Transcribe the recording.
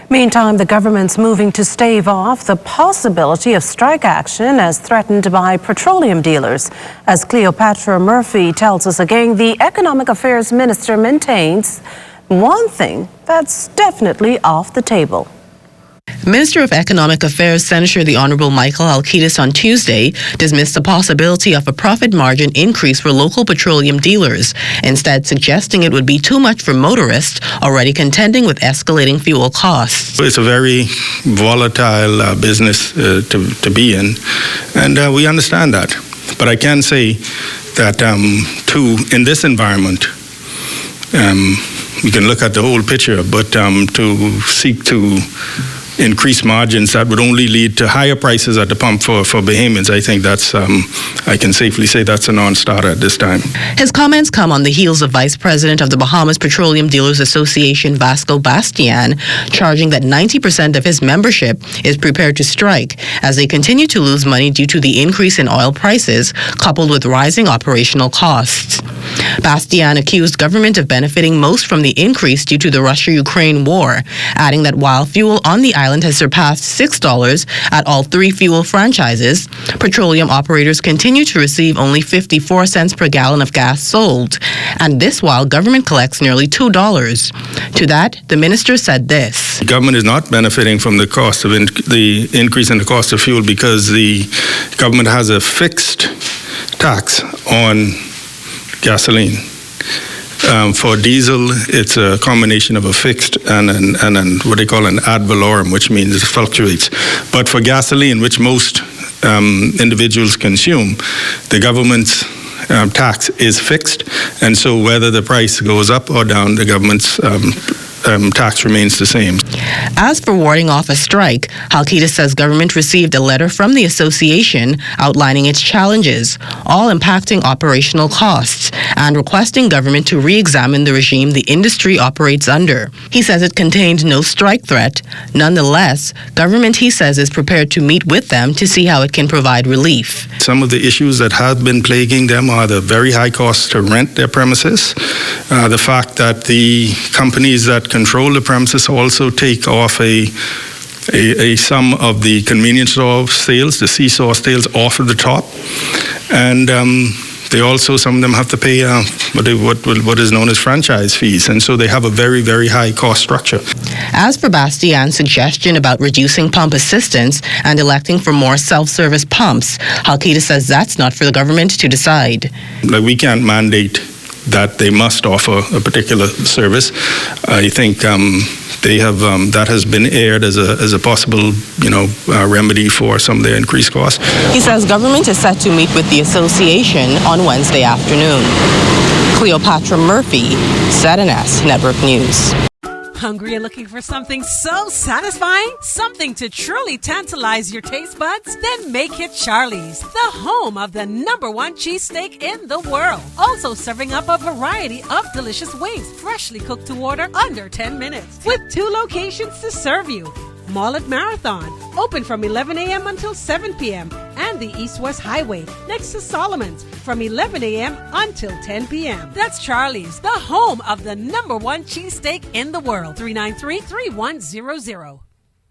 Meantime, the government's moving to stave off the possibility of strike action as threatened by petroleum dealers. As Cleopatra Murphy tells us again, the Economic Affairs Minister maintains one thing that's definitely off the table. Minister of Economic Affairs Senator the Honourable Michael Halkitis on Tuesday dismissed the possibility of a profit margin increase for local petroleum dealers, instead suggesting it would be too much for motorists already contending with escalating fuel costs. It's a very volatile business to be in, and we understand that. But I can say that in this environment, we can look at the whole picture, but to seek to increase margins that would only lead to higher prices at the pump for Bahamians, I think that's, I can safely say that's a non-starter at this time. His comments come on the heels of Vice President of the Bahamas Petroleum Dealers Association, Vasco Bastian, charging that 90% of his membership is prepared to strike as they continue to lose money due to the increase in oil prices, coupled with rising operational costs. Bastian accused government of benefiting most from the increase due to the Russia-Ukraine war, adding that while fuel on the island has surpassed $6 at all three fuel franchises, petroleum operators continue to receive only 54 cents per gallon of gas sold, and this while government collects nearly $2. To that, the minister said this. The government is not benefiting from the cost of the increase in the cost of fuel because the government has a fixed tax on gasoline. For diesel, it's a combination of a fixed and what they call an ad valorem, which means it fluctuates. But for gasoline, which most individuals consume, the government's tax is fixed, and so whether the price goes up or down, the government's tax remains the same. As for warding off a strike, Halkitis says government received a letter from the association outlining its challenges, all impacting operational costs, and requesting government to re-examine the regime the industry operates under. He says it contained no strike threat. Nonetheless, government, he says, is prepared to meet with them to see how it can provide relief. Some of the issues that have been plaguing them are the very high costs to rent their premises, the fact that the companies that control the premises also take off a sum of the convenience store sales, the seesaw sales, off of the top, and they also, some of them have to pay what is known as franchise fees, and so they have a very, very high cost structure. As for Bastian's suggestion about reducing pump assistance and electing for more self-service pumps, Halkitis says that's not for the government to decide. Like, we can't mandate that they must offer a particular service. I think they have that has been aired as a possible remedy for some of their increased costs. He says government is set to meet with the association on Wednesday afternoon. Cleopatra Murphy, ZNS Network News. Hungry and looking for something so satisfying? Something to truly tantalize your taste buds? Then make it Charlie's, the home of the #1 cheesesteak in the world. Also serving up a variety of delicious wings, freshly cooked to order under 10 minutes. With 2 locations to serve you. Mall at Marathon, open from 11 a.m. until 7 p.m. and the East-West Highway next to Solomon's from 11 a.m. until 10 p.m. That's Charlie's, the home of the #1 cheesesteak in the world. 393-3100.